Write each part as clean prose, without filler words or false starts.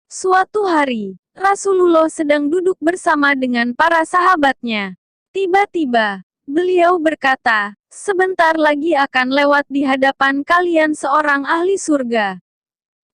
Suatu hari, Rasulullah sedang duduk bersama dengan para sahabatnya. Tiba-tiba, beliau berkata, "Sebentar lagi akan lewat di hadapan kalian seorang ahli surga."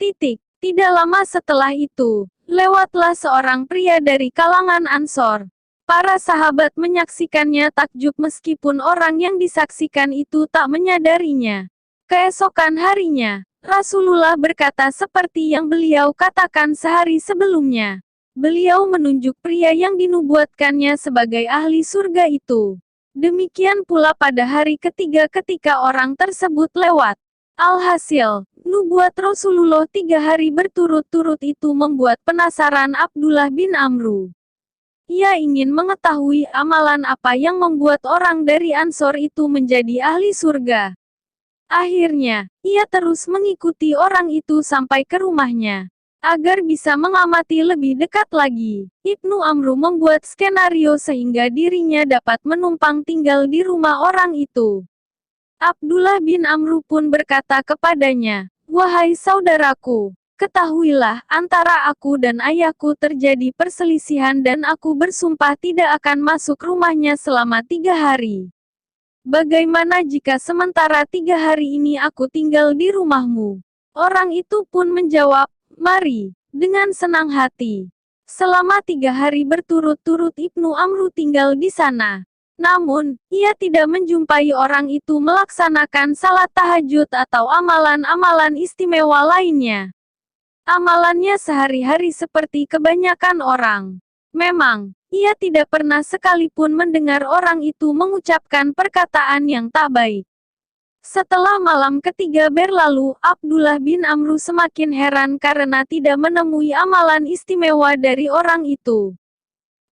Titik. Tidak lama setelah itu, lewatlah seorang pria dari kalangan Ansor. Para sahabat menyaksikannya takjub meskipun orang yang disaksikan itu tak menyadarinya. Keesokan harinya, Rasulullah berkata seperti yang beliau katakan sehari sebelumnya. Beliau menunjuk pria yang dinubuatkannya sebagai ahli surga itu. Demikian pula pada hari ketiga ketika orang tersebut lewat. Alhasil, nubuat Rasulullah 3 hari berturut-turut itu membuat penasaran Abdullah bin Amru. Ia ingin mengetahui amalan apa yang membuat orang dari Ansor itu menjadi ahli surga. Akhirnya, ia terus mengikuti orang itu sampai ke rumahnya. Agar bisa mengamati lebih dekat lagi, Ibnu Amru membuat skenario sehingga dirinya dapat menumpang tinggal di rumah orang itu. Abdullah bin Amru pun berkata kepadanya, "Wahai saudaraku, ketahuilah, antara aku dan ayahku terjadi perselisihan dan aku bersumpah tidak akan masuk rumahnya selama 3 hari. Bagaimana jika sementara 3 hari ini aku tinggal di rumahmu?" Orang itu pun menjawab, "Mari," dengan senang hati. Selama 3 hari berturut-turut Ibnu Amru tinggal di sana. Namun, ia tidak menjumpai orang itu melaksanakan salat tahajud atau amalan-amalan istimewa lainnya. Amalannya sehari-hari seperti kebanyakan orang. Memang, ia tidak pernah sekalipun mendengar orang itu mengucapkan perkataan yang tak baik. Setelah malam ketiga berlalu, Abdullah bin Amru semakin heran karena tidak menemui amalan istimewa dari orang itu.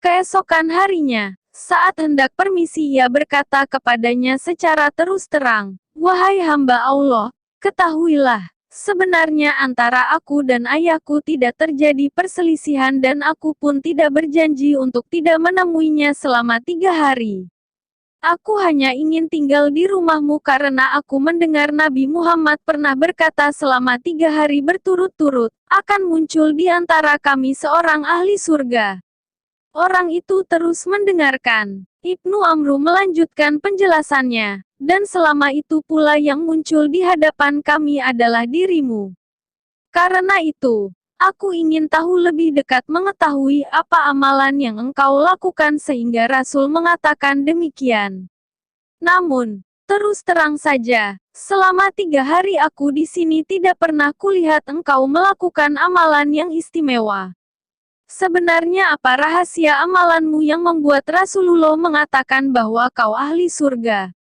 Keesokan harinya, saat hendak permisi ia berkata kepadanya secara terus terang, "Wahai hamba Allah, ketahuilah, sebenarnya antara aku dan ayahku tidak terjadi perselisihan dan aku pun tidak berjanji untuk tidak menemuinya selama 3 hari. Aku hanya ingin tinggal di rumahmu karena aku mendengar Nabi Muhammad pernah berkata selama 3 hari berturut-turut, akan muncul di antara kami seorang ahli surga." Orang itu terus mendengarkan. Ibnu Amru melanjutkan penjelasannya, "Dan selama itu pula yang muncul di hadapan kami adalah dirimu. Karena itu, aku ingin tahu lebih dekat mengetahui apa amalan yang engkau lakukan sehingga Rasul mengatakan demikian. Namun, terus terang saja, selama 3 hari aku di sini tidak pernah kulihat engkau melakukan amalan yang istimewa. Sebenarnya apa rahasia amalanmu yang membuat Rasulullah mengatakan bahwa kau ahli surga?"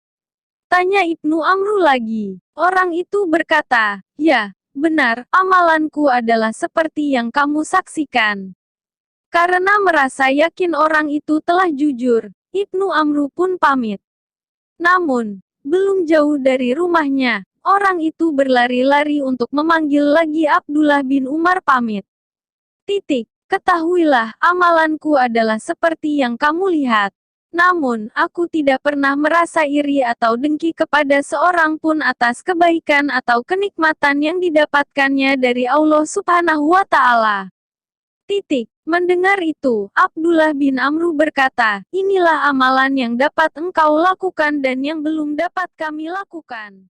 Tanya Ibnu Amru lagi. Orang itu berkata, "Ya, benar, amalanku adalah seperti yang kamu saksikan." Karena merasa yakin orang itu telah jujur, Ibnu Amru pun pamit. Namun, belum jauh dari rumahnya, orang itu berlari-lari untuk memanggil lagi Abdullah bin Umar pamit. Titik. "Ketahuilah, amalanku adalah seperti yang kamu lihat. Namun, aku tidak pernah merasa iri atau dengki kepada seorang pun atas kebaikan atau kenikmatan yang didapatkannya dari Allah Subhanahu wa Ta'ala." Titik. Mendengar itu, Abdullah bin Amru berkata, "Inilah amalan yang dapat engkau lakukan dan yang belum dapat kami lakukan."